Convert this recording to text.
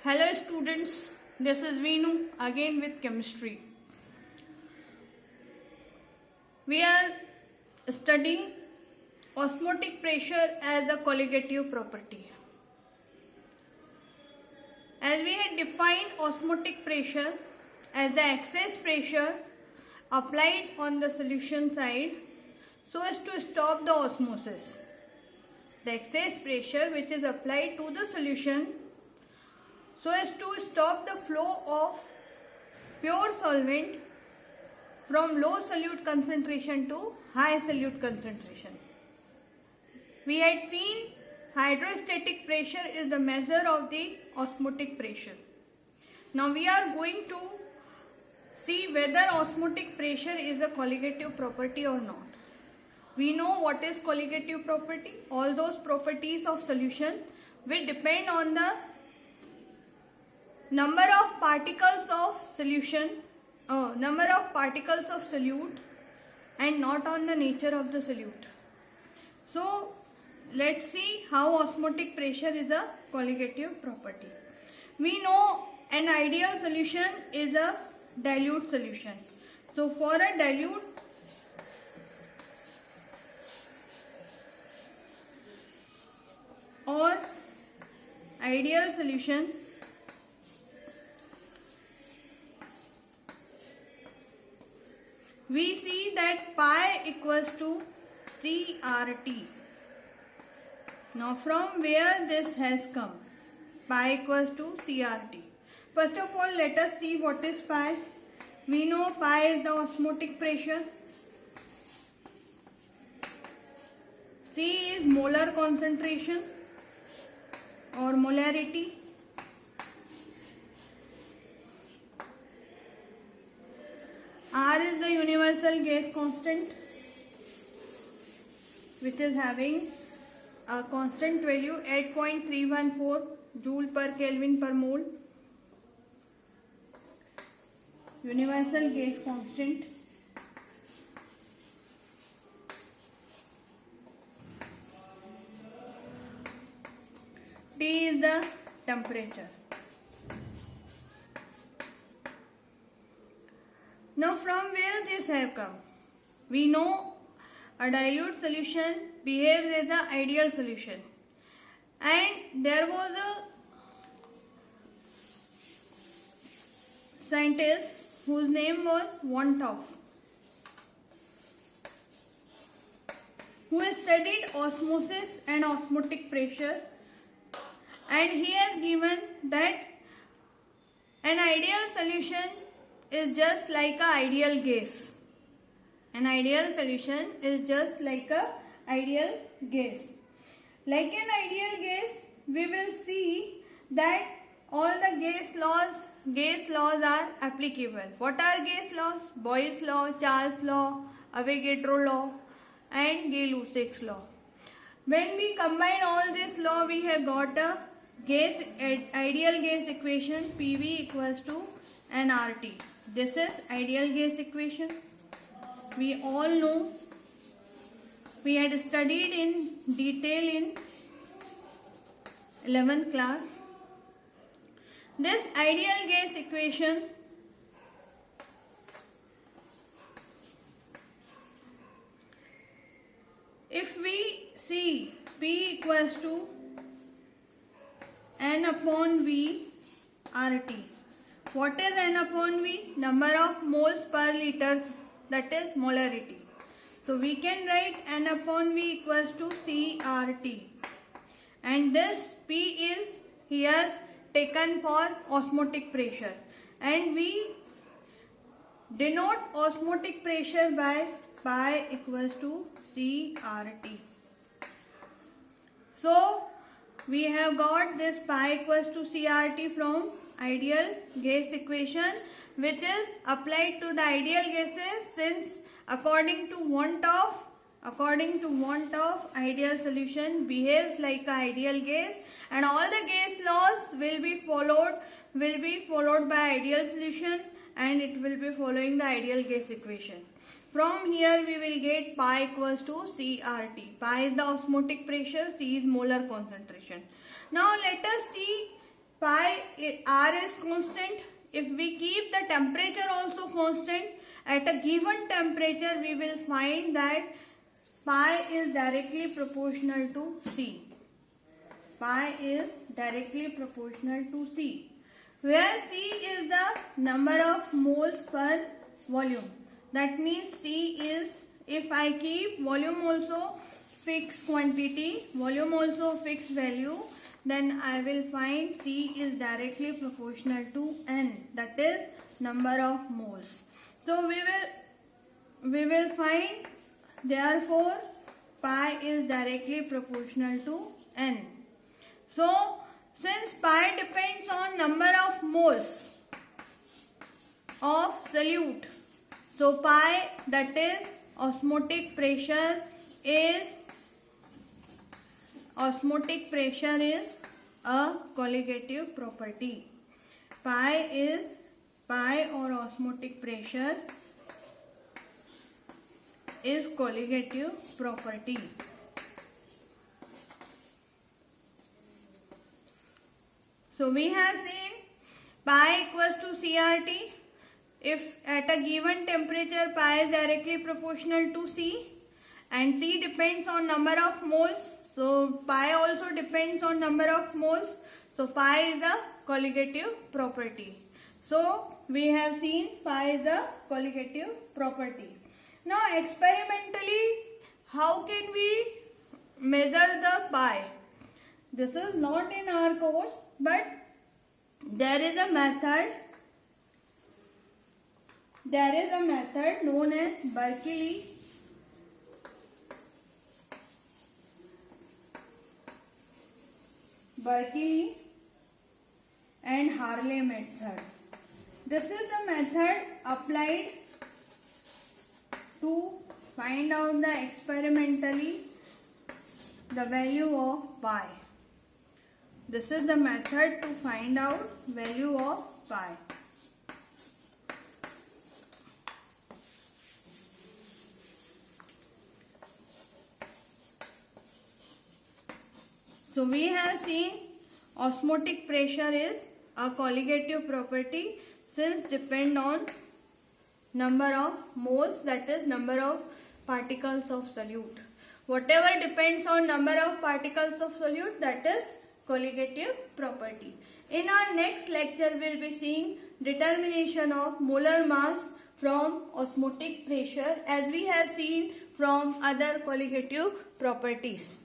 Hello students, this is Veenu again with chemistry. We are studying osmotic pressure as a colligative property. As we had defined osmotic pressure as the excess pressure applied on the solution side so as to stop the osmosis. The excess pressure which is applied to the solution so as to stop the flow of pure solvent from low solute concentration to high solute concentration. We had seen hydrostatic pressure is the measure of the osmotic pressure. Now we are going to see whether osmotic pressure is a colligative property or not. We know what is colligative property. All those properties of solution will depend on the number of particles of solution, number of particles of solute and not on the nature of the solute. So let's see how osmotic pressure is a colligative property. We know an ideal solution is a dilute solution. So for a dilute, or ideal solution, we see that pi equals to CRT. Now from where this has come? Pi equals to CRT. First of all, let us see what is pi. We know pi is the osmotic pressure. C is molar concentration or molarity. R is the universal gas constant which is having a constant value 8.314 joule per Kelvin per mole. Universal gas constant. T is the temperature. Now from where this have come? We know a dilute solution behaves as an ideal solution, and there was a scientist whose name was Van 't Hoff, who has studied osmosis and osmotic pressure, and he has given that an ideal solution is just like an ideal gas. An ideal solution is just like an ideal gas. Like an ideal gas, we will see that all the gas laws are applicable. What are gas laws? Boyle's law, Charles' law, Avogadro law and Gay-Lussac's law. When we combine all this law, we have got a ideal gas equation, PV equals to nRT. This is ideal gas equation. We all know, we had studied in detail in 11th class. This ideal gas equation if we see P equals to N upon V RT. What is N upon V? Number of moles per liter, that is molarity. So we can write N upon V equals to CRT. And this P is here taken for osmotic pressure. And we denote osmotic pressure by pi equals to CRT. So we have got this pi equals to CRT from ideal gas equation, which is applied to the ideal gases, since according to Van 't Hoff, ideal solution behaves like an ideal gas, and all the gas laws will be followed by ideal solution, and it will be following the ideal gas equation. From here we will get pi equals to CRT. Pi is the osmotic pressure, C is molar concentration. Now let us see R is constant. If we keep the temperature also constant, at a given temperature we will find that pi is directly proportional to C. Pi is directly proportional to C, where C is the number of moles per volume. That means C is, if I keep volume also fixed quantity, volume also fixed value, then I will find C is directly proportional to N, that is number of moles. So we will find, therefore pi is directly proportional to N. So since pi depends on number of moles of solute, so pi, that is osmotic pressure is a colligative property. Pi or osmotic pressure is colligative property. So we have seen pi equals to CRT. If at a given temperature pi is directly proportional to C and C depends on number of moles, so pi also depends on number of moles. So pi is a colligative property. So we have seen pi is a colligative property. Now experimentally, how can we measure the pi? This is not in our course, but there is a method known as Berkeley and Hartley method. This is the method applied to find out experimentally the value of pi. This is the method to find out value of pi. So we have seen osmotic pressure is a colligative property since depend on number of moles, that is number of particles of solute. Whatever depends on number of particles of solute, that is colligative property. In our next lecture we will be seeing determination of molar mass from osmotic pressure, as we have seen from other colligative properties.